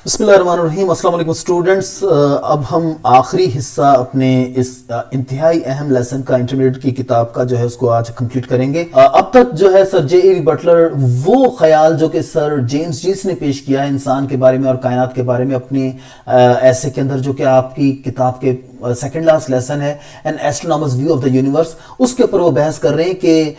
بسم اللہ الرحمن الرحیم. السلام علیکم اسٹوڈنٹس. اب ہم آخری حصہ اپنے اس انتہائی اہم لیسن کا انٹرمیڈیٹ کی کتاب کا جو ہے اس کو آج کمپلیٹ کریں گے. اب تک جو ہے سر جے اے وی بٹلر وہ خیال جو کہ سر جیمز جیس نے پیش کیا ہے انسان کے بارے میں اور کائنات کے بارے میں اپنے ایسے کے اندر، جو کہ آپ کی کتاب کے سیکنڈ لاسٹ لیسن ہے an astronomer's view of the universe, اس کے اوپر وہ بحث کر رہے ہیں کہ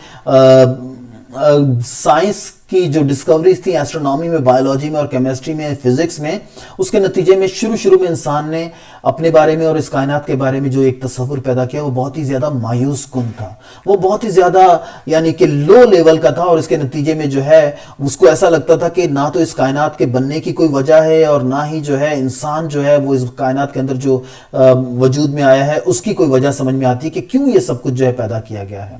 سائنس کی جو ڈسکوریز تھی ایسٹرونامی میں، بایولوجی میں اور کیمسٹری میں، فزکس میں، اس کے نتیجے میں شروع میں انسان نے اپنے بارے میں اور اس کائنات کے بارے میں جو ایک تصور پیدا کیا وہ بہت ہی زیادہ مایوس کن تھا، وہ بہت ہی زیادہ یعنی کہ لو لیول کا تھا، اور اس کے نتیجے میں جو ہے اس کو ایسا لگتا تھا کہ نہ تو اس کائنات کے بننے کی کوئی وجہ ہے اور نہ ہی جو ہے انسان جو ہے وہ اس کائنات کے اندر جو وجود میں آیا ہے اس کی کوئی وجہ سمجھ میں آتی ہے کہ کیوں یہ سب کچھ جو ہے پیدا کیا گیا ہے.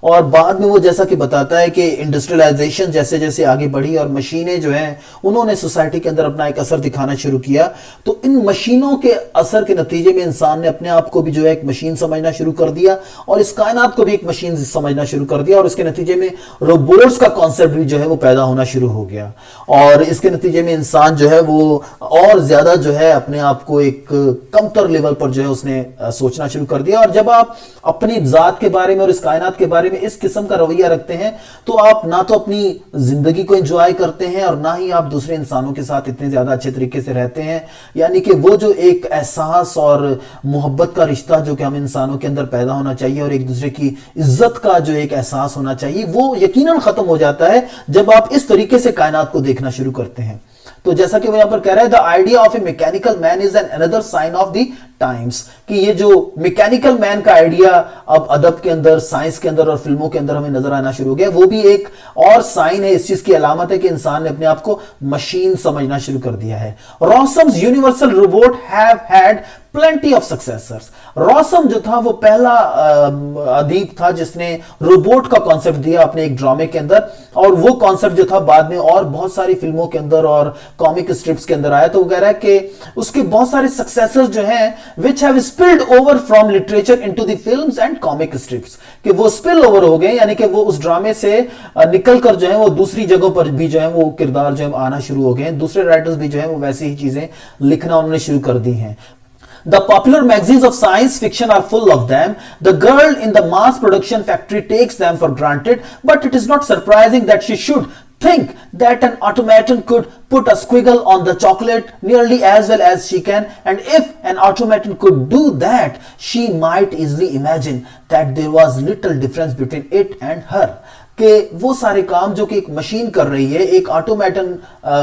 اور بعد میں وہ جیسا کہ بتاتا ہے کہ انڈسٹریلائزیشن جیسے جیسے آگے بڑھی اور مشینیں جو ہیں انہوں نے سوسائٹی کے اندر اپنا ایک اثر دکھانا شروع کیا، تو ان مشینوں کے اثر کے نتیجے میں انسان نے اپنے آپ کو بھی جو ہے ایک مشین سمجھنا شروع کر دیا اور اس کائنات کو بھی ایک مشین سمجھنا شروع کر دیا، اور اس کے نتیجے میں روبوٹس کا کانسیپٹ بھی جو ہے وہ پیدا ہونا شروع ہو گیا، اور اس کے نتیجے میں انسان جو ہے وہ اور زیادہ جو ہے اپنے آپ کو ایک کمتر لیول پر جو ہے اس نے سوچنا شروع کر دیا. اور جب آپ اپنی ذات کے بارے میں اور اس کائنات کے بارے میں اس قسم کا رویہ رکھتے ہیں تو آپ نہ تو اپنی زندگی کو انجوائے کرتے ہیں اور نہ ہی آپ دوسرے انسانوں کے ساتھ اتنے زیادہ اچھے طریقے سے رہتے ہیں. یعنی کہ وہ جو ایک احساس اور محبت کا رشتہ جو کہ ہم انسانوں کے اندر پیدا ہونا چاہیے اور ایک دوسرے کی عزت کا جو ایک احساس ہونا چاہیے وہ یقیناً ختم ہو جاتا ہے جب آپ اس طریقے سے کائنات کو دیکھنا شروع کرتے ہیں. تو جیسا کہ وہ یہاں پر کہہ رہا ہے the idea of a mechanical man is another sign of the times، کہ یہ جو میکینیکل مین کا آئیڈیا اب ادب کے اندر، سائنس کے اندر اور فلموں کے اندر ہمیں نظر آنا شروع ہو گیا، وہ بھی ایک اور سائن ہے، اس چیز کی علامت ہے کہ انسان نے اپنے آپ کو مشین سمجھنا شروع کر دیا ہے. روسم's universal robot have had plenty of successors. روسم جو تھا وہ پہلا ادیب تھا جس نے روبوٹ کا کانسیپٹ دیا اپنے ایک ڈرامے کے اندر، اور وہ کانسیپٹ جو تھا بعد میں اور بہت ساری فلموں کے اندر اور کامک اسٹرپس کے اندر آیا. تو وہ کہہ رہا ہے کہ اس کے بہت سارے سکسیسر جو ہیں which have spilled over from literature into the films and comic strips، کہ وہ spill over ہو گئے، یعنی کہ وہ اس ڈرامے سے نکل کر جو ہیں وہ دوسری جگہوں پر بھی جو ہیں وہ کردار جو ہیں آنا شروع ہو گئے ہیں، دوسرے رائٹرز بھی جو ہیں وہ ویسی ہی چیزیں لکھنا انہوں نے شروع کر دی ہیں. The popular magazines of science fiction are full of them. The girl in the mass production factory takes them for granted, but it is not surprising that she should think that an automaton could put a squiggle on the chocolate nearly as well as she can, and if an automaton could do that, she might easily imagine that there was little difference between it and her. کہ وہ سارے کام جو کہ ایک machine کر رہی ہے، ایک آٹومیٹن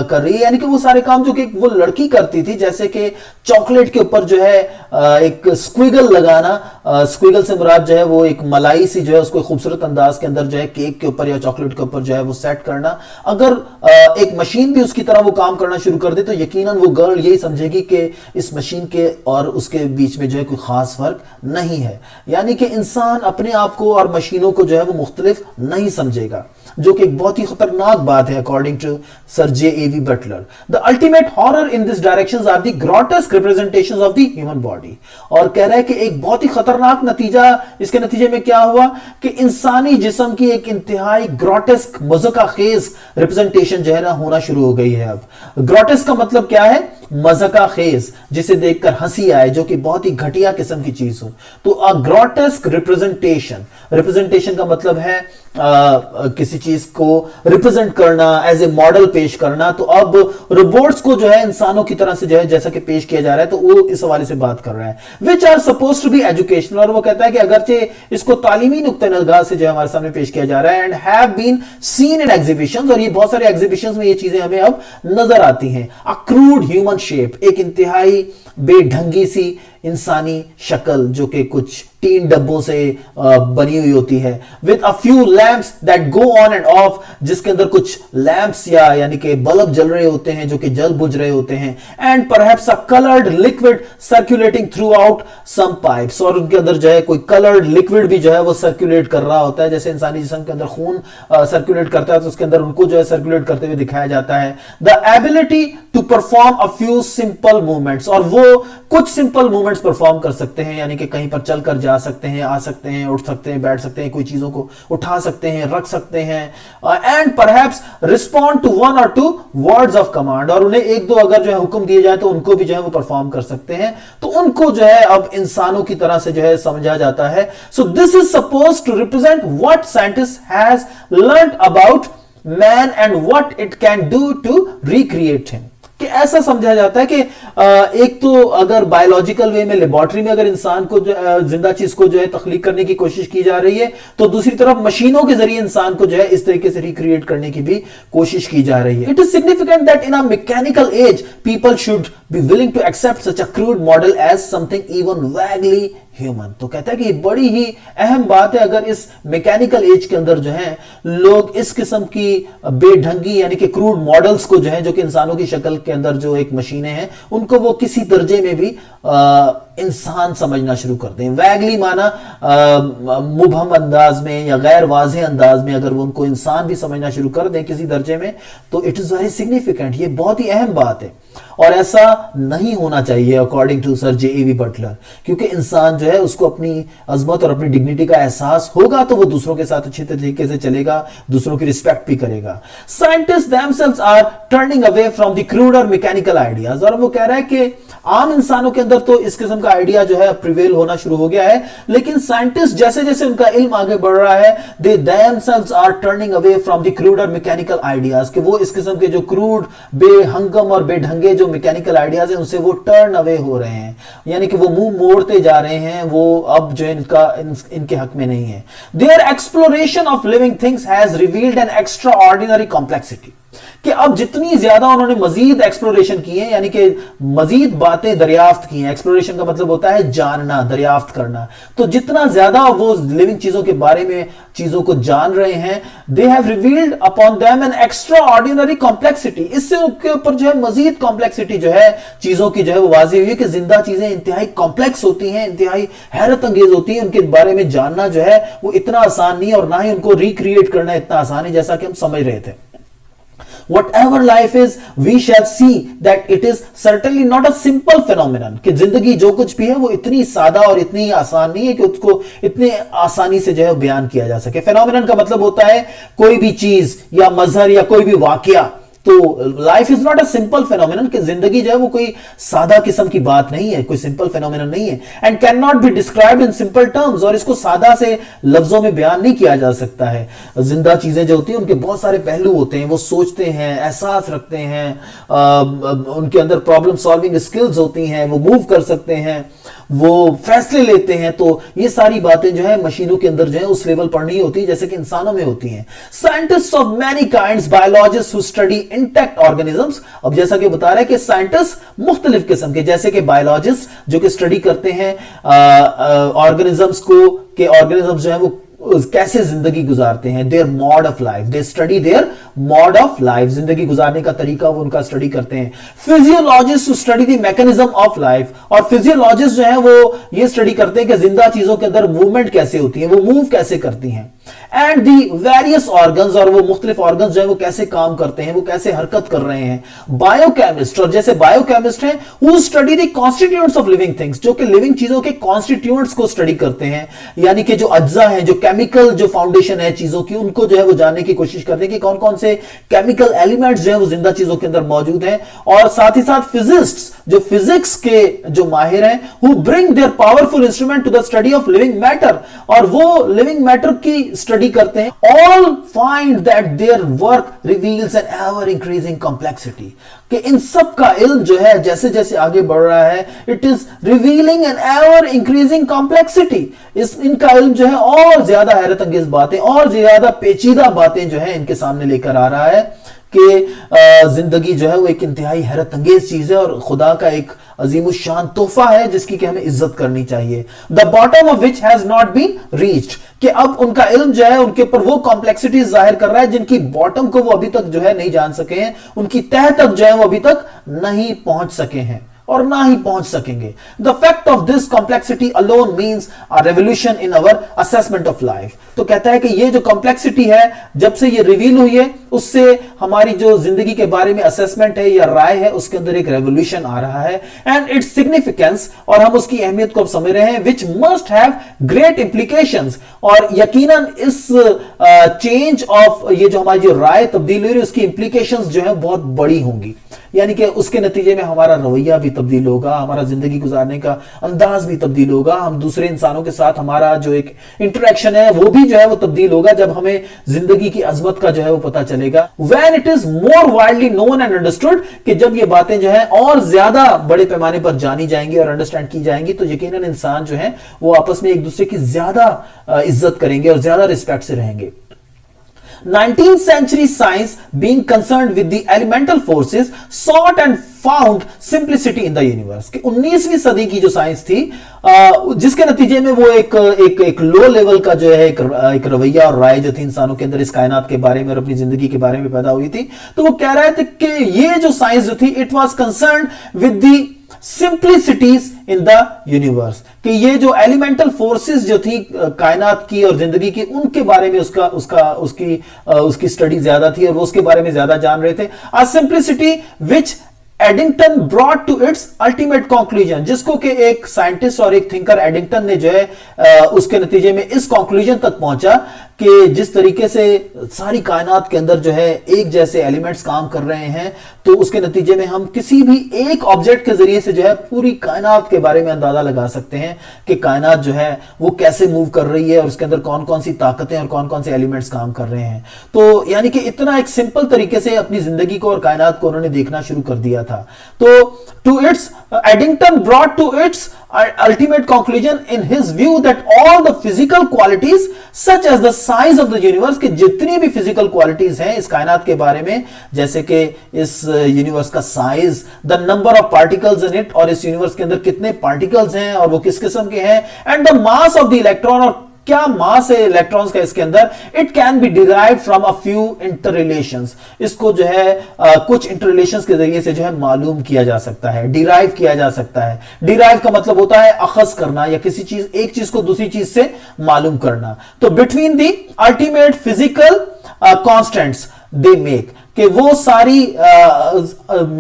کر رہی ہے، یعنی کہ وہ سارے کام جو کہ وہ لڑکی کرتی تھی، جیسے کہ چاکلیٹ کے اوپر جو ہے ایک سکویگل لگانا، سکویگل سے مراد جو ہے وہ ایک ملائی سی جو ہے اس کو خوبصورت انداز کے اندر جو ہے کیک کے اوپر یا چاکلیٹ کے اوپر جو ہے وہ سیٹ کرنا، اگر ایک مشین بھی اس کی طرح وہ کام کرنا شروع کر دے تو یقیناً وہ گرل یہی سمجھے گی کہ اس مشین کے اور اس کے بیچ میں جو ہے کوئی خاص فرق نہیں ہے. یعنی کہ انسان اپنے آپ کو اور مشینوں کو جو ہے وہ مختلف نہیں سمجھے گا، جو کہ ایک بہت ہی خطرناک بات ہے according to sir J A V Butler. The ultimate horror in this directions are the grotesque representations of the human body. اور کہہ رہا ہے کہ ایک بہت ہی خطرناک نتیجہ اس کے نتیجے میں کیا ہوا کہ انسانی جسم کی ایک انتہائی گروٹسک مذاق خیز ریپرزنٹیشن جو ہے نا ہونا شروع ہو گئی ہے. اب گروٹسک کا مطلب کیا ہے؟ مذاق خیز، جسے دیکھ کر ہنسی آئے، جو کہ بہت ہی گھٹیا قسم کی چیز ہو. تو گروٹسک ریپرزنٹیشن کا مطلب ہے کسی چیز کو ریپرزینٹ کرنا، ایز اے ماڈل پیش کرنا. تو اب روبوٹس کو جو ہے انسانوں کی طرح سے جو ہے جیسا کہ پیش کیا جا رہا ہے، تو وہ اس حوالے سے بات کر رہا ہے which are supposed to be educational، اور وہ کہتا ہے کہ اگرچہ اس کو تعلیمی نقطہ نگاہ سے جو ہے ہمارے سامنے پیش کیا جا رہا ہے and have been seen in exhibitions، اور یہ بہت سارے ایگزیبیشنز میں یہ چیزیں ہمیں اب نظر آتی ہیں. a crude human shape، ایک انتہائی بے ڈھنگی سی انسانی شکل جو کہ کچھ تین ڈبوں سے بنی ہوئی ہوتی ہے. with a few lamps that go on and off، جس کے اندر کچھ لیمپس یا یعنی کہ بلب جل رہے ہوتے ہیں جو کہ جل بجھ رہے ہوتے ہیں. and perhaps a colored liquid circulating throughout some pipes، اور ان کے اندر جو ہے کوئی colored liquid بھی جو ہے وہ سرکولیٹ کر رہا ہوتا ہے، جیسے انسانی جسم کے اندر خون سرکولیٹ کرتا ہے تو اس کے اندر ان کو جو ہے سرکولیٹ کرتے ہوئے دکھایا جاتا ہے. the ability to perform a few simple movements، اور وہ کچھ simple movements मूवमेंट्स परफॉर्म कर सकते हैं, यानी कि कहीं पर चल कर जा सकते हैं, आ सकते हैं, उठ सकते हैं, बैठ सकते हैं, कोई चीजों को उठा सकते हैं, रख सकते हैं, and perhaps respond to one or two words of command, और उन्हें एक दो अगर जो है हुक्म दिए जाए तो उनको भी जो है वो परफॉर्म कर सकते हैं। तो उनको जो है अब इंसानों की तरह से जो है समझा जाता है। So this is suppose to represent what scientist has learned about man and what it can do to recreate him. कि ऐसा समझा जाता है कि एक तो अगर बायोलॉजिकल वे में लेबोरेटरी में अगर इंसान को जिंदा चीज को जो है तख्लीक करने की कोशिश की जा रही है, तो दूसरी तरफ मशीनों के जरिए इंसान को जो है इस तरीके से रिक्रिएट करने की भी कोशिश की जा रही है। It is significant that in a mechanical age people should be willing to accept such a crude model as something even vaguely human. तो कहता है कि बड़ी ही अहम बात है अगर इस मैकेनिकल एज के अंदर जो है लोग इस किस्म की बेढंगी यानी कि क्रूड मॉडल्स को जो है, जो कि इंसानों की शक्ल के अंदर जो एक मशीनें हैं, उनको वो किसी दर्जे में भी इंसान समझना शुरू कर दें। वैगली माना मुबहम अंदाज में या गैर वाज़ेह अंदाज में अगर वो उनको इंसान भी समझना शुरू कर दें किसी दर्जे में, तो इट इज वेरी सिग्निफिकेंट। ये बहुत ही अहम बात है और ऐसा नहीं होना चाहिए according to sir J.E.V. Buttler, क्योंकि इंसान जो है उसको अपनी अजमत और अपनी डिग्निटी का एहसास होगा तो वो दूसरों के साथ अच्छे तरीके से चलेगा, दूसरों की रिस्पेक्ट भी करेगा। Scientist themselves are turning away from the cruder mechanical ideas, और वो कह रहा है कि आम इंसानों के अंदर तो इस किस्म का आइडिया जो है प्रिवेल होना शुरू हो गया है, लेकिन साइंटिस्ट जैसे जैसे उनका इल्म आगे बढ़ रहा है, they themselves are turning away from the cruder mechanical ideas, कि वो इस किस्म के जो क्रूड बेहंगम और बेढंगे जो मैकेनिकल आइडियाज हैं उनसे वो टर्न अवे हो रहे हैं, यानी कि वो मुंह मोड़ते जा रहे हैं, वो अब जो इनके हक में नहीं है। Their exploration of living things has revealed an extraordinary complexity, कि अब जितनी ज्यादा उन्होंने मजीद एक्सप्लोरेशन की है, यानी कि मजीद बातें दरियाफ्त की हैं। एक्सप्लोरेशन का मतलब होता है जानना, दरियाफ्त करना। तो जितना ज्यादा वो लिविंग चीजों के बारे में चीजों को जान रहे हैं, they have revealed upon them an extra ordinary complexity, इससे उनके ऊपर जो है मजीद कॉम्प्लेक्सिटी जो है चीजों की जो है वो वाज़ेह हुई है कि जिंदा चीजें इंतहाई कॉम्प्लेक्स होती हैं, इंतहाई हैरत अंगेज होती हैं। उनके बारे में जानना जो है वो इतना आसान नहीं, और ना ही उनको रिक्रिएट करना इतना आसान है जैसा कि हम समझ रहे थे। Whatever life is, we shall see that it is certainly not a simple phenomenon, कि जिंदगी जो कुछ भी है वो इतनी सादा और इतनी आसान नहीं है कि उसको इतने आसानी से जो है बयान किया जा सके। फेनोमेनन का मतलब होता है कोई भी चीज या मजहर या कोई भी वाकया। तो life is not a simple phenomenon, कि जिंदगी जो है वो कोई सादा किस्म की बात नहीं है, कोई सिंपल फेनोमेनन नहीं है, and can not be described in simple terms, और इसको सादा से लफ्जों में बयान नहीं किया जा सकता है। जिंदा चीजें जो होती हैं उनके बहुत सारे पहलू होते हैं, वो सोचते हैं, एहसास रखते हैं, उनके अंदर प्रॉब्लम सॉल्विंग स्किल्स होती हैं, वो मूव कर सकते हैं, वो फैसले लेते हैं। तो ये सारी बातें जो है मशीनों के अंदर जो है उस लेवल पर नहीं होती जैसे कि इंसानों में होती हैं। Scientist of many kinds, biologist who study intact organisms, अब जैसा कि बता रहे हैं कि साइंटिस्ट मुख्तलिफ किस्म के, जैसे कि बायोलॉजिस्ट जो कि स्टडी करते हैं ऑर्गेनिजम्स को, कि ऑर्गेनिजम्स जो है वो कैसे जिंदगी गुजारते हैं, their mode of life, they study their mode of life, जिंदगी गुजारने का तरीका वो उनका स्टडी करते हैं। Physiologist study the mechanism of life, और फिजियोलॉजिस्ट जो है वो ये स्टडी करते हैं कि जिंदा चीजों के अंदर मूवमेंट कैसे होती है, वो मूव कैसे करती हैं। एंड दी वेरियस ऑर्गन्स, और वो मुख्तलिफ ऑर्गन्स जो है वो कैसे काम करते हैं, वो कैसे हरकत कर रहे हैं। बायोकेमिस्ट, और जैसे बायोकेमिस्ट हैं who study the constituents of living things, जो कि लिविंग चीजों के कॉन्स्टिट्यूएंट्स को स्टडी करते हैं, यानी कि जो अज्जा हैं, जो केमिकल जो फाउंडेशन है चीजों की, उनको जो है वो जानने की कोशिश करते हैं कि कौन कौन से केमिकल एलिमेंट्स जो है वो जिंदा चीजों के अंदर मौजूद हैं। और साथ ही साथ फिजिस्ट्स, जो फिजिक्स के जो माहिर हैं, who bring their powerful instrument to the study of living matter, और वो लिविंग मैटर की स्टडी करते हैं। All find that their work reveals an ever increasing complexity, कि इन सब का इल्म जो है जैसे जैसे आगे बढ़ रहा है, it is revealing an ever increasing complexity, इनका इल्म जो है और ज्यादा हैरत अंगेज बातें और ज्यादा पेचीदा बातें जो है इनके सामने लेकर आ रहा है, कि जिंदगी जो है वो एक इंतहाई हैरत अंगेज चीज है और खुदा का एक अजीम शान तोहफा है जिसकी कि हमें इज्जत करनी चाहिए। The bottom of which has not been reached, कि अब उनका इल्म जो है उनके ऊपर वो कॉम्प्लेक्सिटीज जाहिर कर रहा है जिनकी बॉटम को वो अभी तक जो है नहीं जान सके हैं, उनकी तह तक जो है वो अभी तक नहीं पहुंच सके हैं। और ना ही पहुंच सकेंगे। The fact of this complexity alone means a revolution in our assessment of life. तो कहता है कि ये जो कॉम्प्लेक्सिटी है जब से ये रिवील हुई है उससे हमारी जो जिंदगी के बारे में असेसमेंट है या राय है उसके अंदर एक रेवोल्यूशन आ रहा है। एंड इट्स सिग्निफिकेंस, और हम उसकी अहमियत को अब समझ रहे हैं, which must have great implications, और यकीनन इस चेंज ऑफ ये जो हमारी जो राय तब्दील हुई है उसकी इंप्लीकेशंस जो है बहुत बड़ी होंगी। यानी कि उसके नतीजे में हमारा रवैया भी तब्दील होगा, हमारा जिंदगी गुजारने का अंदाज भी तब्दील होगा, हम दूसरे इंसानों के साथ हमारा जो एक इंटरेक्शन है वो भी जो है वो तब्दील होगा जब हमें जिंदगी की अजमत का जो है वो पता चलेगा। When it is more widely known and understood, कि जब ये बातें जो है और ज्यादा बड़े पैमाने पर जानी जाएंगी और अंडरस्टैंड की जाएंगी तो यकीनन इंसान जो है वो आपस में एक दूसरे की ज्यादा इज्जत करेंगे और ज्यादा रिस्पेक्ट से रहेंगे। 19th century science, being concerned with the elemental forces, sought and found simplicity in the universe। कि 19वीं सदी की जो साइंस थी जिसके नतीजे में वो एक लो लेवल का जो है एक रवैया और राय जो थी इंसानों के अंदर इस कायनात के बारे में और अपनी जिंदगी के बारे में पैदा हुई थी, तो वो कह रहे थे कि ये जो साइंस जो थी it was concerned with the simplicities in the universe, कि ये जो एलिमेंटल फोर्सेस जो थी कायनात की और जिंदगी की उनके बारे में उसकी स्टडी ज्यादा थी और वो उसके बारे में ज्यादा जान रहे थे। A simplicity which Eddington brought to its ultimate conclusion, जिसको कि एक साइंटिस्ट और एक थिंकर एडिंगटन ने जो है उसके नतीजे में इस कंक्लूजन तक पहुंचा कि जिस तरीके से सारी कायनात के अंदर जो है एक जैसे एलिमेंट्स काम कर रहे हैं तो उसके नतीजे में हम किसी भी एक ऑब्जेक्ट के जरिए से जो है पूरी कायनात के बारे में अंदाजा लगा सकते हैं कि कायनात जो है वो कैसे मूव कर रही है और उसके अंदर कौन कौन सी ताकतें और कौन कौन से एलिमेंट्स काम कर रहे हैं। तो यानी कि इतना एक सिंपल तरीके से अपनी जिंदगी को और कायनात को उन्होंने देखना शुरू कर दिया था। तो to its Eddington brought to its ultimate conclusion in his view that all the physical qualities such as the size of the universe, कि जितनी भी फिजिकल क्वालिटीज हैं इस कायनात के बारे में, जैसे कि इस यूनिवर्स का size, the number of particles in it, और इस यूनिवर्स के अंदर कितने पार्टिकल्स हैं और वो किस किस्म के हैं, and the mass of the electron, और क्या मास है इलेक्ट्रॉन्स का इसके अंदर, it can be derive from a few interrelations, इसको जो है कुछ इंटररिलेशंस के जरिए से जो है मालूम किया जा सकता है, डिराइव किया जा सकता है। डिराइव का मतलब होता है अखज करना या किसी चीज एक चीज को दूसरी चीज से मालूम करना। तो between the ultimate physical constants they make, कि वो सारी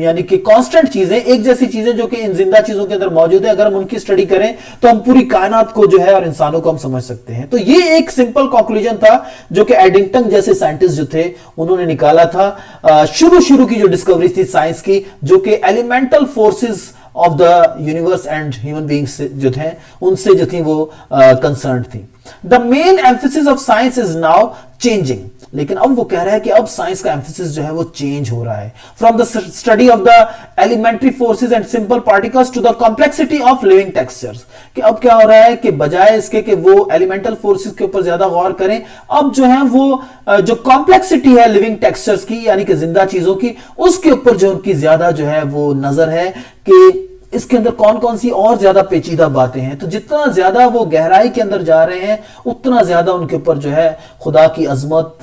यानी कि कांस्टेंट चीजें, एक जैसी चीजें जो कि इन जिंदा चीजों के अंदर मौजूद है, अगर हम उनकी स्टडी करें तो हम पूरी कायनात को जो है और इंसानों को हम समझ सकते हैं। तो ये एक सिंपल कंक्लूजन था जो कि एडिंगटन जैसे साइंटिस्ट जो थे उन्होंने निकाला था शुरू की जो डिस्कवरी थी साइंस की, जो कि elemental forces of the universe and human beings जो थे उनसे जो थी वो कंसर्न थी। The main emphasis of science is now changing, लेकिन अब वो कह रहा है कि अब साइंस का एम्फेसिस जो है वो चेंज हो रहा है from the study of the elementary forces and simple particles to the complexity of living textures, कि अब क्या हो रहा है कि बजाय इसके कि वो एलिमेंटल फोर्सेस के ऊपर ज्यादा गौर करें, अब जो है वो जो कॉम्प्लेक्सिटी है लिविंग टेक्सचर्स की यानी कि जिंदा चीजों की, उसके ऊपर जो उनकी ज्यादा जो है वो नजर है कि इसके अंदर कौन कौन सी और ज्यादा पेचीदा बातें हैं। तो जितना ज्यादा वो गहराई के अंदर जा रहे हैं उतना ज्यादा उनके ऊपर जो है खुदा की अजमत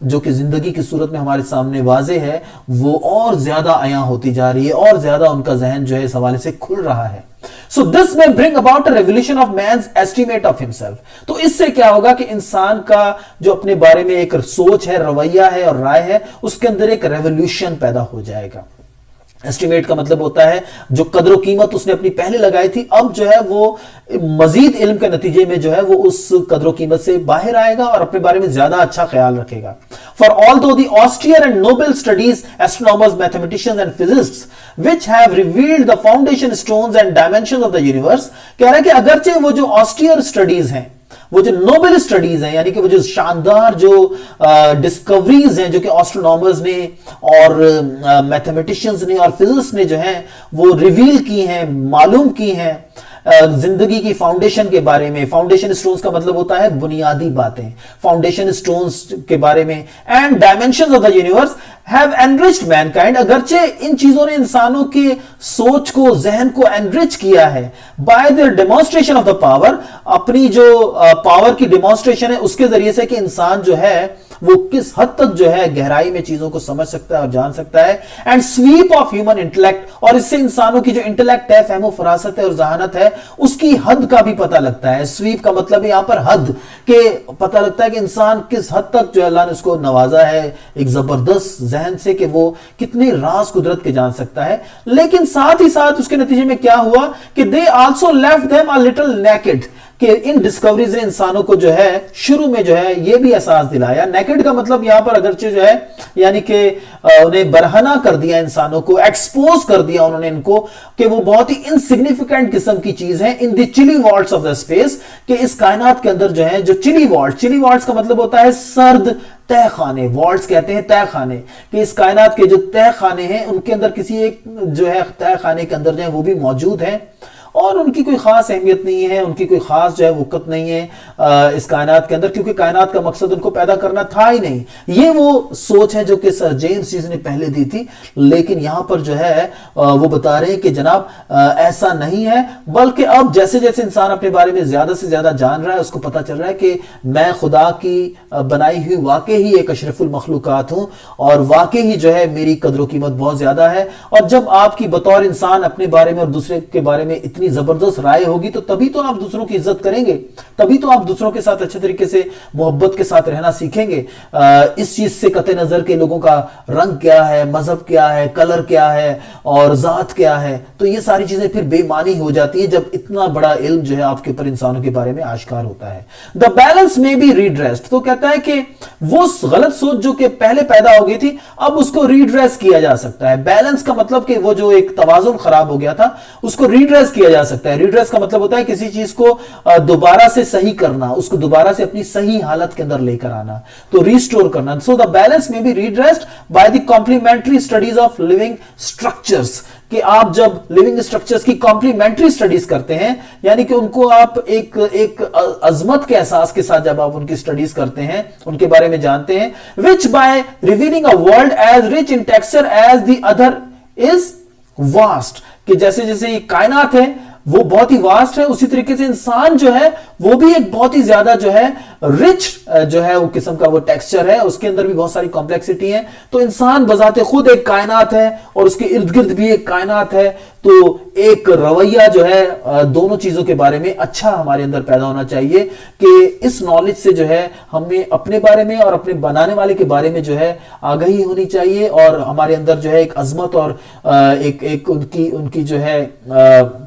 जो कि जिंदगी की सूरत में हमारे सामने वाजे है वो और ज्यादा आया होती जा रही है और ज्यादा उनका जहन जो है इस हवाले से खुल रहा है। So this may bring about a revolution of man's estimate of himself। तो इससे क्या होगा कि इंसान का जो अपने बारे में एक सोच है, रवैया है और राय है, उसके अंदर एक रेवोल्यूशन पैदा हो जाएगा। एस्टिमेट का मतलब होता है जो कदर कीमत उसने अपनी पहले लगाई थी, अब जो है वो मजीद इल्म के नतीजे में जो है वो उस कदर कीमत से बाहर आएगा और अपने बारे में ज्यादा अच्छा ख्याल रखेगा। For all though the austere and noble studies astronomers, mathematicians and physicists which have revealed the foundation stones and dimensions of the universe, कह रहा है कि अगरचे वो जो ऑस्टियर स्टडीज हैं, वो जो नोबेल स्टडीज हैं, यानी कि वो जो शानदार जो डिस्कवरीज हैं जो कि एस्ट्रोनॉमर्स ने और मैथमेटिशियंस ने और फिजिक्स ने जो है वो रिवील की हैं, मालूम की हैं जिंदगी की फाउंडेशन के बारे में। फाउंडेशन स्टोन्स का मतलब होता है बुनियादी बातें, फाउंडेशन स्टोन्स के बारे में, and dimensions of the universe have enriched Mankind, अगरचे इन चीजों ने इंसानों की सोच को, जहन को एनरिच किया है bye there demonstration of the power, अपनी जो पावर की डेमोन्स्ट्रेशन है उसके जरिए से कि इंसान जो है वो किस हद तक जो है गहराई में चीजों को समझ सकता है और जान सकता है, and sweep of human intellect, और इससे इंसानों की जो इंटेलेक्ट है, फहमो फरासत है और जहानत है, उसकी हद का भी पता लगता है। स्वीप का मतलब यहां पर हद के पता लगता है कि इंसान किस हद तक जो अल्लाह ने उसको नवाजा है एक जबरदस्त जहन से कि वो कितने राज कुदरत के जान सकता है। लेकिन साथ ही साथ उसके नतीजे में क्या हुआ कि they also left them a little naked, कि इन डिस्कवरीज ने इंसानों को जो है शुरू में जो है ये भी एहसास दिलाया। नेकेड का मतलब यहां पर अगरचे जो है यानी कि उन्हें बरहना कर दिया, इंसानों को एक्सपोज कर दिया उन्होंने इनको कि वो बहुत ही इनसिग्निफिकेंट किस्म की चीज है in the chilly vaults of the space, कि इस कायनात के अंदर जो है जो चिली वॉल्ट्स का मतलब होता है सर्द तह खाने, वॉल्ट्स कहते हैं तह खाने, कि इस कायनात के जो तह खाने हैं उनके अंदर किसी एक जो है तह खाने के अंदर जो है वो भी मौजूद है, और उनकी कोई खास अहमियत नहीं है, उनकी कोई खास जो है वक़्त नहीं है इस कायनात के अंदर, क्योंकि कायनात का मकसद उनको पैदा करना था ही नहीं। ये वो सोच है जो कि सर जेम्स चीज ने पहले दी थी, लेकिन यहां पर जो है वो बता रहे हैं कि जनाब ऐसा नहीं है, बल्कि अब जैसे जैसे इंसान अपने बारे में ज्यादा से ज्यादा जान रहा है, उसको पता चल रहा है कि मैं खुदा की बनाई हुई वाकई ही एक अशरफुल मखलूकात हूं, और वाकई ही जो है मेरी कदर कीमत बहुत ज्यादा है। और जब आपकी बतौर इंसान अपने बारे में और दूसरे के बारे में इतनी जबरदस्त राय होगी तो तभी तो आप दूसरों की इज्जत करेंगे, तभी तो आप दूसरों के साथ अच्छे तरीके से मोहब्बत के साथ रहना सीखेंगे। इस चीज से कतई नजर के लोगों का रंग क्या है, मजहब क्या है, कलर क्या है और जात क्या है, तो ये सारी चीजें फिर बेमानी हो जाती है जब इतना बड़ा इल्म जो है आपके ऊपर इंसानों के बारे में आश्कार होता है। द बैलेंस में बी रीड्रेस्ड, तो कहता है कि वो गलत सोच जो कि पहले पैदा हो गई थी अब उसको रीड्रेस किया जा सकता है। बैलेंस का मतलब कि वो जो एक तवाजुन खराब हो गया था उसको रीड्रेस किया जा सकता है। रीड्रेस का मतलब होता है किसी चीज को दोबारा से सही करना, उसको दोबारा से अपनी सही हालत के अंदर लेकर आना, तो रिस्टोर करना। सो द बैलेंस में be redressed by the complementary studies of living structures, कि आप जब लिविंग स्ट्रक्चर्स की कॉम्प्लीमेंट्री स्टडीज करते हैं, यानी कि उनको आप एक अजमत के एहसास के साथ जब आप उनकी स्टडीज करते हैं, उनके बारे में जानते हैं, which by revealing a world as rich in texture as the other is vast, कि जैसे जैसे ये कायनात है वो बहुत ही वास्ट है, उसी तरीके से इंसान जो है वो भी एक बहुत ही ज्यादा जो है रिच जो है वो किस्म का वो टेक्सचर है, उसके अंदर भी बहुत सारी कॉम्प्लेक्सिटी है। तो इंसान बजाते खुद एक कायनात है और उसके इर्द गिर्द भी एक कायनात है, तो एक रवैया जो है दोनों चीजों के बारे में अच्छा हमारे अंदर पैदा होना चाहिए कि इस नॉलेज से जो है हमें अपने बारे में और अपने बनाने वाले के बारे में जो है आगाही होनी चाहिए, और हमारे अंदर जो है एक अजमत और एक उनकी जो है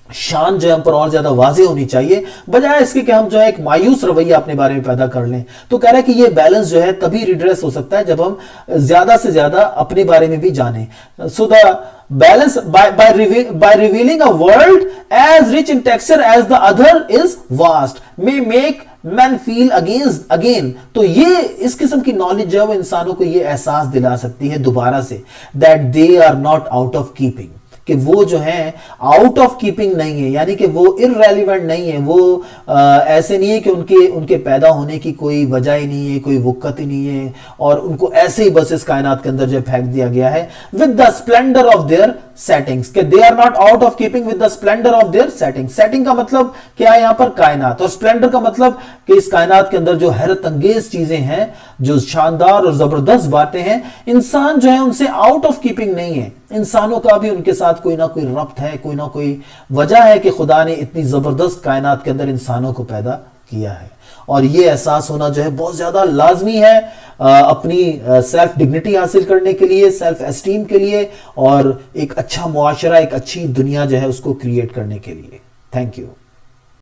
शान जो है हम पर और ज्यादा वाज़ेह होनी चाहिए, बजाय इसके कि हम जो है एक मायूस रवैया अपने बारे में पैदा कर लें। तो कह रहा है कि ये बैलेंस जो है तभी रिड्रेस हो सकता है जब हम ज्यादा से ज्यादा अपने बारे में भी जानें। सो the balance by revealing a world as rich in texture as the other is vast may make men feel again, तो ये इस किस्म की नॉलेज जो है वो इंसानों को ये एहसास दिला सकती है दोबारा से that they are not out of keeping, कि वो जो है आउट ऑफ कीपिंग नहीं है, यानी कि वो इररेलेवेंट नहीं है, वो ऐसे नहीं है कि उनके पैदा होने की कोई वजह ही नहीं है, कोई वक़्त ही नहीं है और उनको ऐसे ही बस इस कायनात के अंदर जो फेंक दिया गया है with the splendour of their settings, कि they are not out of keeping with the splendour of their setting. Setting का मतलब क्या है यहाँ पर? कायनात। और स्प्लेंडर का मतलब कि इस कायनात के अंदर जो हैरत अंगेज चीजें हैं, जो शानदार और जबरदस्त बातें हैं, इंसान जो है उनसे आउट ऑफ कीपिंग नहीं है। इंसानों का भी उनके साथ कोई ना कोई रब्त है, कोई ना कोई वजह है कि खुदा ने इतनी जबरदस्त कायनात के अंदर इंसानों को पैदा किया है। और ये एहसास होना जो है बहुत ज्यादा लाजमी है अपनी सेल्फ डिग्निटी हासिल करने के लिए, सेल्फ एस्टीम के लिए, और एक अच्छा मुआशरा, एक अच्छी दुनिया जो है उसको क्रिएट करने के लिए। Thank you.